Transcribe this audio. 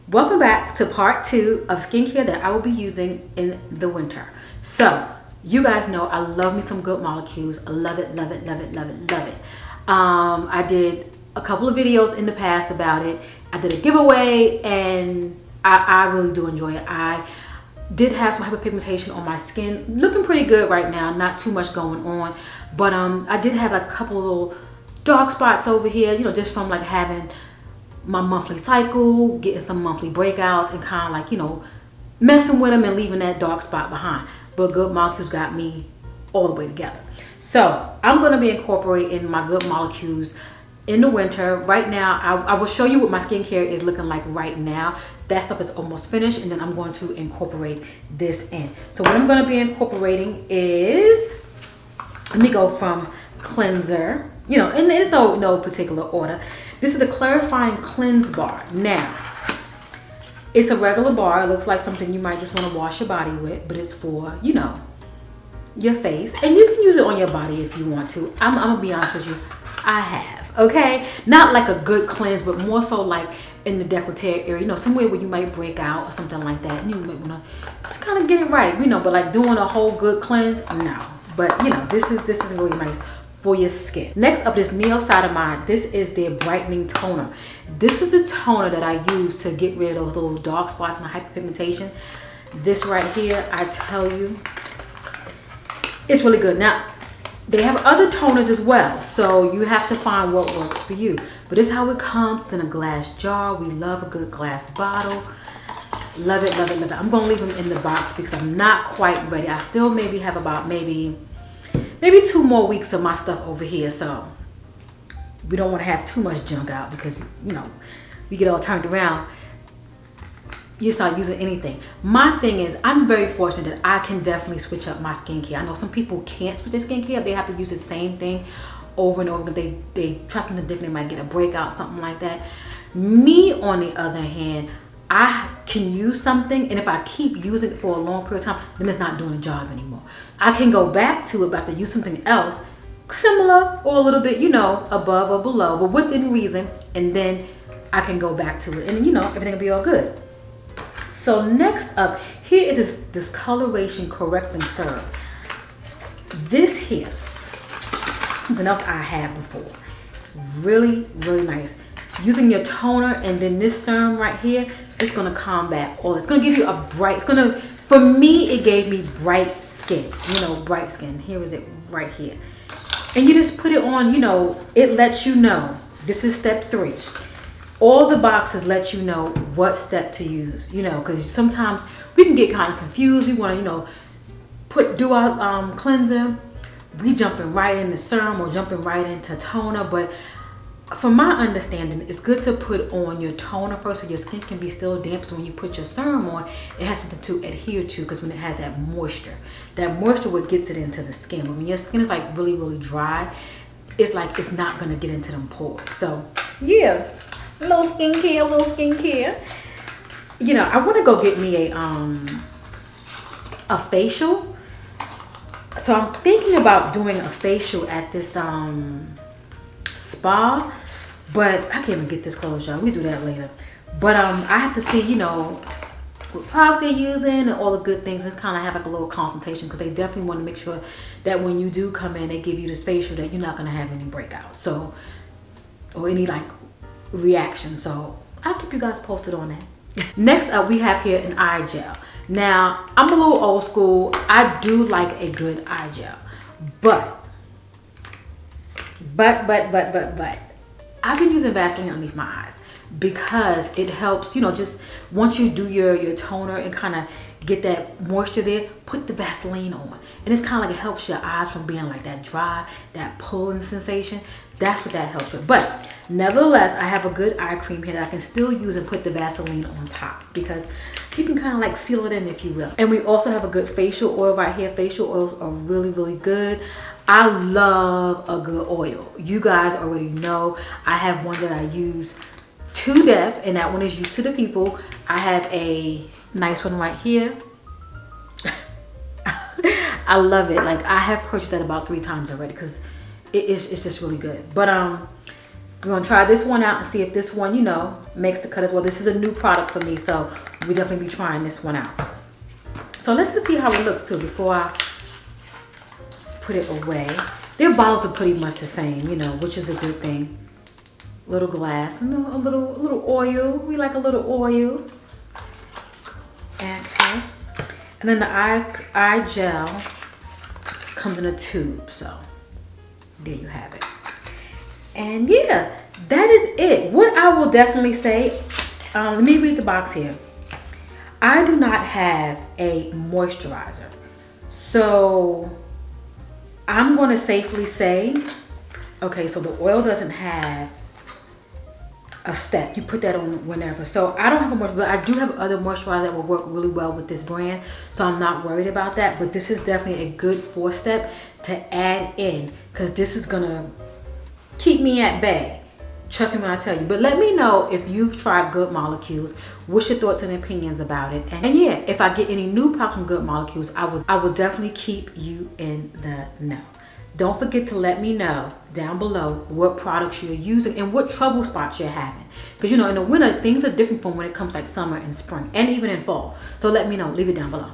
Welcome back to part 2 of skincare that I will be using in the winter. So, you guys know I love me some good molecules. I love it, love it, love it, love it, love it. I did a couple of videos in the past about it. I did a giveaway and I really do enjoy it. I did have some hyperpigmentation on my skin, looking pretty good right now, not too much going on, but I did have a couple little dark spots over here, you know, just from like having my monthly cycle, getting some monthly breakouts and kind of like, you know, messing with them and leaving that dark spot behind. But Good Molecules got me all the way together. So I'm going to be incorporating my Good Molecules in the winter. Right now, I will show you what my skincare is looking like right now. That stuff is almost finished, and then I'm going to incorporate this in. So what I'm going to be incorporating is, let me go from cleanser, you know, and there's no particular order. This is the Clarifying Cleanse Bar. Now, it's a regular bar. It looks like something you might just want to wash your body with, but it's for, you know, your face. And you can use it on your body if you want to. I'm going to be honest with you. I have, okay? Not like a good cleanse, but more so like in the décolleté area, you know, somewhere where you might break out or something like that. And you might want to just kind of get it right, you know, but like doing a whole good cleanse, no. But, you know, this is really nice for your skin. Next up is Neocytamide. This is their brightening toner. This is the toner that I use to get rid of those little dark spots and the hyperpigmentation. This right here, I tell you, it's really good. Now, they have other toners as well, so you have to find what works for you. But this is how it comes in a glass jar. We love a good glass bottle. Love it, love it, love it. I'm gonna leave them in the box because I'm not quite ready. I still maybe have about maybe 2 more weeks of my stuff over here, so we don't want to have too much junk out because, you know, we get all turned around, you start using anything. My thing is, I'm very fortunate that I can definitely switch up my skincare. I know some people can't switch their skincare. They have to use the same thing over and over. If they try something different, they might get a breakout, something like that. Me, on the other hand, I can use something, and if I keep using it for a long period of time, then it's not doing the job anymore. I can go back to it, but I have to use something else similar or a little bit, you know, above or below, but within reason, and then I can go back to it, and you know, everything will be all good. So next up, here is this discoloration correcting serum. This here, something else I had before. Really, really nice. Using your toner and then this serum right here, it's gonna combat all. It's gonna give you a bright, for me, it gave me bright skin, you know, bright skin. Here is it right here. And you just put it on, you know, it lets you know, this is step 3. All the boxes let you know what step to use, you know, because sometimes we can get kind of confused. We want to, you know, do our cleanser. We jumping right into serum or jumping right into toner. But from my understanding, it's good to put on your toner first so your skin can be still damp. So when you put your serum on, it has something to adhere to, because when it has that moisture what gets it into the skin. But when your skin is like really, really dry, it's like it's not going to get into them pores. So yeah. Little skincare. You know, I want to go get me a facial. So I'm thinking about doing a facial at this spa, but I can't even get this closed, y'all. We do that later. But I have to see, you know, what products they're using and all the good things. It's kind of have like a little consultation, because they definitely want to make sure that when you do come in, they give you this facial, that you're not going to have any breakouts, so, or any like reaction. So I'll keep you guys posted on that. Next up, we have here an eye gel. Now, I'm a little old school. I do like a good eye gel, but I've been using Vaseline underneath my eyes because it helps, you know, just once you do your toner and kind of get that moisture there, put the Vaseline on, and it's kind of like it helps your eyes from being like that dry, that pulling sensation. That's what that helps with. But nevertheless, I have a good eye cream here that I can still use and put the Vaseline on top, because you can kind of like seal it in, if you will. And we also have a good facial oil right here. Facial oils are really, really good. I love a good oil. You guys already know I have one that I use to death, and that one is used to the people. I have a nice one right here. I love it. Like, I have purchased that about 3 times already, because it's just really good. But We're gonna try this one out and see if this one, you know, makes the cut as well. This is a new product for me, so we'll definitely be trying this one out. So let's just see how it looks too before I put it away. Their bottles are pretty much the same, you know, which is a good thing. Little glass and a little oil. We like a little oil. Okay. And then the eye gel comes in a tube, so there you have it. And yeah, that is it. What I will definitely say, let me read the box here. I do not have a moisturizer, so I'm going to safely say, okay, so the oil doesn't have a step. You put that on whenever. So I don't have a moisturizer, but I do have other moisturizers that will work really well with this brand, so I'm not worried about that. But this is definitely a good 4-step to add in, because this is going to keep me at bay. Trust me when I tell you. But let me know if you've tried Good Molecules. What's your thoughts and opinions about it? And yeah, if I get any new products from Good Molecules, I will definitely keep you in the know. Don't forget to let me know down below what products you're using and what trouble spots you're having. Because you know, in the winter, things are different from when it comes like summer and spring and even in fall. So let me know. Leave it down below.